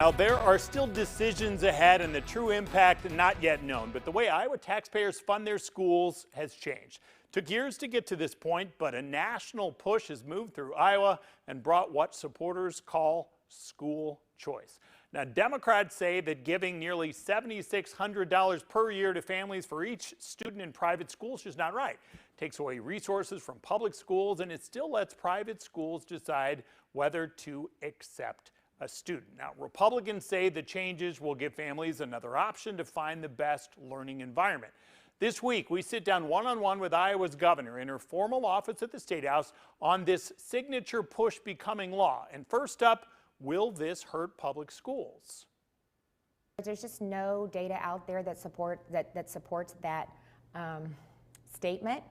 Now, there are still decisions ahead and the true impact not yet known, but the way Iowa taxpayers fund their schools has changed. Took years to get to this point, but a national push has moved through Iowa and brought what supporters call school choice. Now, Democrats say that giving nearly $7,600 per year to families for each student in private schools is not right. It takes away resources from public schools, and it still lets private schools decide whether to accept a student. Now, Republicans say the changes will give families another option to find the best learning environment. This week, we sit down one-on-one with Iowa's governor in her formal office at the State House on this signature push becoming law. And first up, will this hurt public schools? There's just no data out there that supports that statement.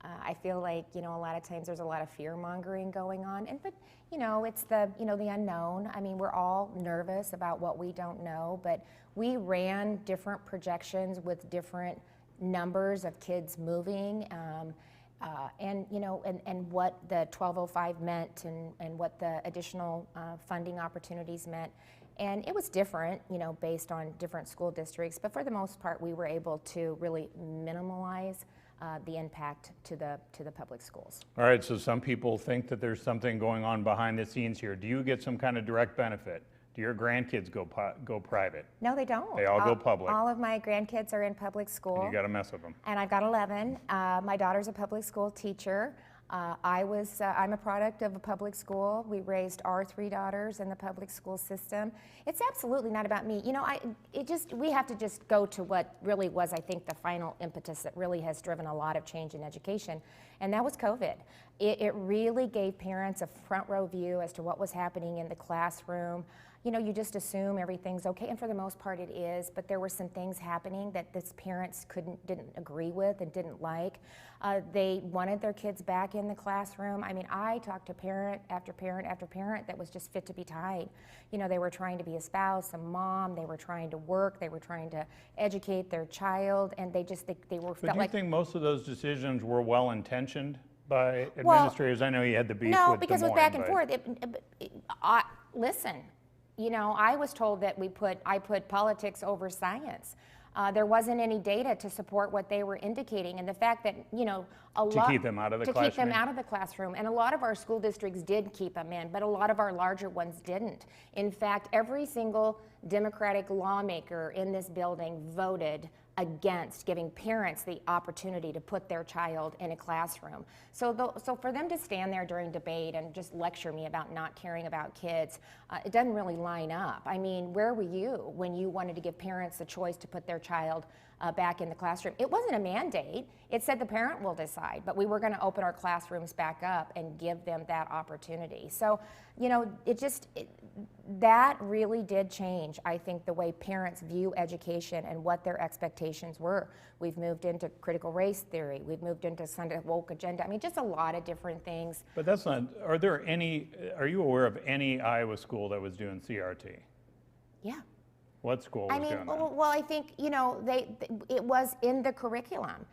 I feel like, a lot of times there's a lot of fear mongering going on, but it's the unknown. I mean, we're all nervous about what we don't know, but we ran different projections with different numbers of kids moving, and what the 1205 meant and what the additional funding opportunities meant. And it was different, based on different school districts, but for the most part, we were able to really minimalize the impact to the public schools. All right, so some people think that there's something going on behind the scenes here. Do you get some kind of direct benefit? Do your grandkids go private? No, they don't. They all go public. All of my grandkids are in public school. And you got to mess with them. And I've got 11. My daughter's a public school teacher. I'm a product of a public school. We raised our 3 daughters in the public school system. It's absolutely not about me. We have to just go to what really was, I think, the final impetus that really has driven a lot of change in education, and that was COVID. It really gave parents a front row view as to what was happening in the classroom. You just assume everything's okay, and for the most part it is, but there were some things happening that the parents didn't agree with and didn't like. They wanted their kids back in the classroom. I mean, I talked to parent after parent after parent that was just fit to be tied. They were trying to be a spouse, a mom, they were trying to work, they were trying to educate their child, and they were But do you think most of those decisions were well-intentioned by administrators? I know you had the beef with Des Moines. No, because it was back and forth. Listen. I was told that I put politics over science. There wasn't any data to support what they were indicating, and the fact that to keep them out of the classroom. To keep them out of the classroom, and a lot of our school districts did keep them in, but a lot of our larger ones didn't. In fact, every single Democratic lawmaker in this building voted against giving parents the opportunity to put their child in a classroom. So for them to stand there during debate and just lecture me about not caring about kids, it doesn't really line up. I mean, where were you when you wanted to give parents the choice to put their child back in the classroom? It wasn't a mandate. It said the parent will decide, but we were going to open our classrooms back up and give them that opportunity. So, that really did change, I think, the way parents view education and what their expectations were. We've moved into critical race theory. We've moved into Sunday woke agenda. I mean, just a lot of different things. But that's not, are you aware of any Iowa school that was doing CRT? Yeah. What school was doing that? Well, I think, it was in the curriculum.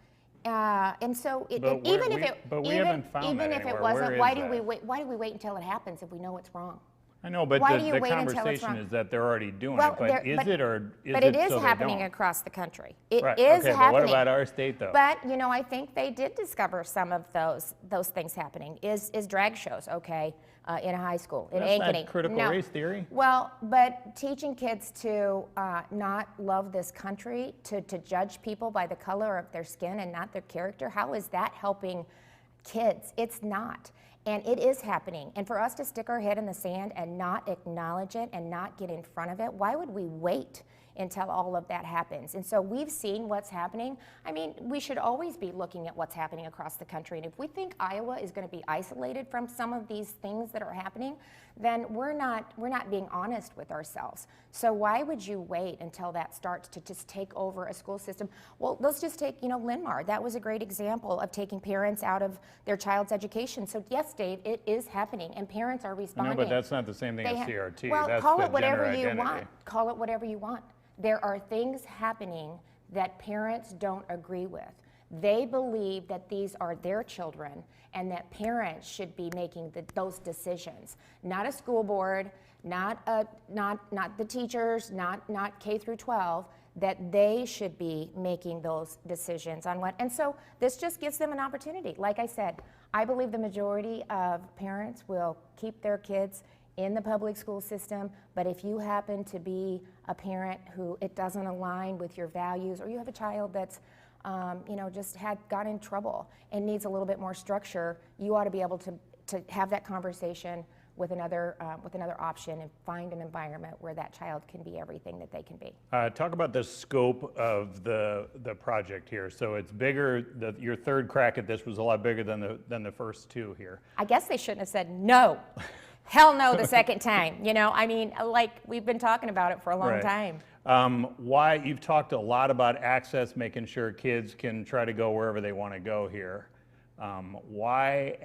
And so even if it wasn't, why do we wait until it happens if we know it's wrong? I know, but the conversation is that they're already doing it. But it is happening across the country. It is happening. But what about our state, though? But I think they did discover some of those things happening. Is drag shows okay in a high school in Ankeny? That's not critical race theory. Well, but teaching kids to not love this country, to judge people by the color of their skin and not their character, how is that helping kids? It's not. And it is happening. And for us to stick our head in the sand and not acknowledge it and not get in front of it, why would we wait until all of that happens? And so we've seen what's happening. I mean, we should always be looking at what's happening across the country. And if we think Iowa is going to be isolated from some of these things that are happening, then we're not being honest with ourselves. So why would you wait until that starts to just take over a school system? Well, let's just take, Linn-Mar. That was a great example of taking parents out of their child's education. So yes, Dave, it is happening, and parents are responding. No, but that's not the same thing as CRT. Well, that's call the it whatever gender you identity. want. Call it whatever you want. There are things happening that parents don't agree with. They believe that these are their children and that parents should be making those decisions, not a school board, not the teachers, not K through 12, that they should be making those decisions on what. And so this just gives them an opportunity. Like I said, I believe the majority of parents will keep their kids in the public school system, but if you happen to be a parent who it doesn't align with your values, or you have a child that's just got in trouble and needs a little bit more structure, you ought to be able to have that conversation with another option and find an environment where that child can be everything that they can be. Talk about the scope of the project here. So it's bigger. Your third crack at this was a lot bigger than the first two here. I guess they shouldn't have said no. Hell no the second time. Like we've been talking about it for a long time. Why you've talked a lot about access, making sure kids can try to go wherever they want to go here. Why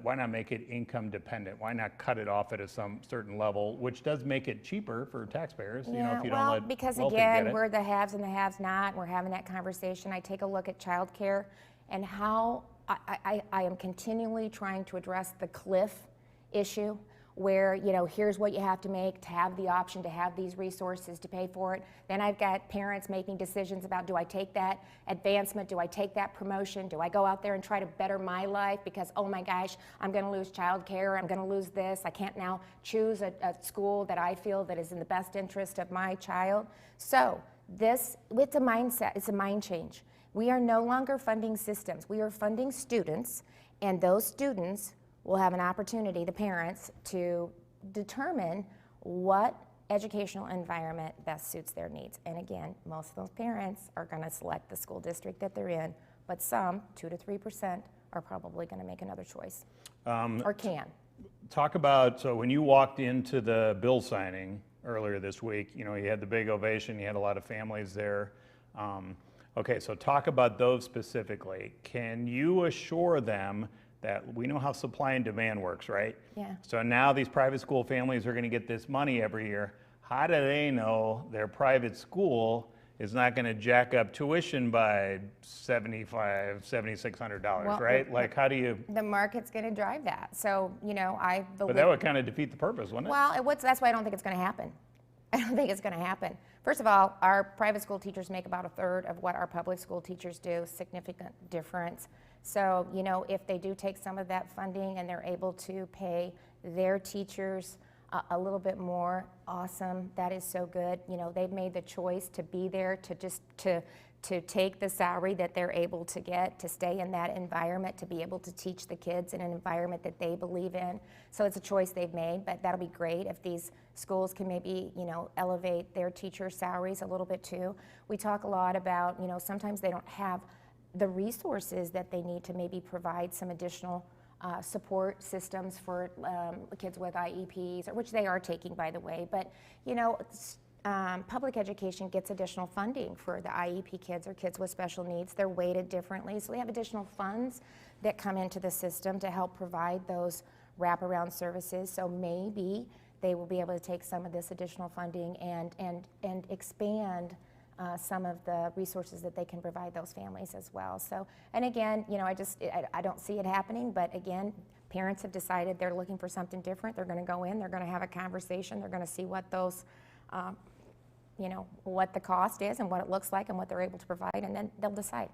not make it income dependent? Why not cut it off at some certain level, which does make it cheaper for taxpayers? Yeah, if you well, don't let because wealthy again, get it. we're the haves and the haves not. We're having that conversation. I take a look at childcare and how I am continually trying to address the cliff issue, where here's what you have to make to have the option to have these resources to pay for it. Then I've got parents making decisions about, do I take that advancement, do I take that promotion, do I go out there and try to better my life because, oh my gosh, I'm going to lose childcare, I'm going to lose this, I can't now choose a school that I feel that is in the best interest of my child. So it's a mindset, it's a mind change. We are no longer funding systems, we are funding students, and those students will have an opportunity, the parents, to determine what educational environment best suits their needs. And again, most of those parents are going to select the school district that they're in, but some, 2 to 3%, are probably going to make another choice, or can. Talk about, so when you walked into the bill signing earlier this week, you had the big ovation, you had a lot of families there. Okay, so talk about those specifically. Can you assure them that we know how supply and demand works, right? Yeah. So now these private school families are going to get this money every year. How do they know their private school is not going to jack up tuition by $7,500, $7,600, right? Like, how do you? The market's going to drive that. So, I believe. But that would kind of defeat the purpose, wouldn't it? Well, that's why I don't think it's going to happen. I don't think it's going to happen. First of all, our private school teachers make about 1/3 of what our public school teachers do, significant difference. So, if they do take some of that funding and they're able to pay their teachers a little bit more, awesome, that is so good. They've made the choice to be there, to take the salary that they're able to get, to stay in that environment, to be able to teach the kids in an environment that they believe in. So it's a choice they've made, but that'll be great if these schools can maybe, elevate their teacher salaries a little bit too. We talk a lot about, sometimes they don't have the resources that they need to maybe provide some additional support systems for kids with IEPs, which they are taking, by the way. But, public education gets additional funding for the IEP kids or kids with special needs. They're weighted differently. So we have additional funds that come into the system to help provide those wraparound services. So maybe they will be able to take some of this additional funding and expand some of the resources that they can provide those families as well. So, and again, I don't see it happening, but again, parents have decided they're looking for something different. They're going to go in, they're going to have a conversation, they're going to see what those, what the cost is and what it looks like and what they're able to provide, and then they'll decide.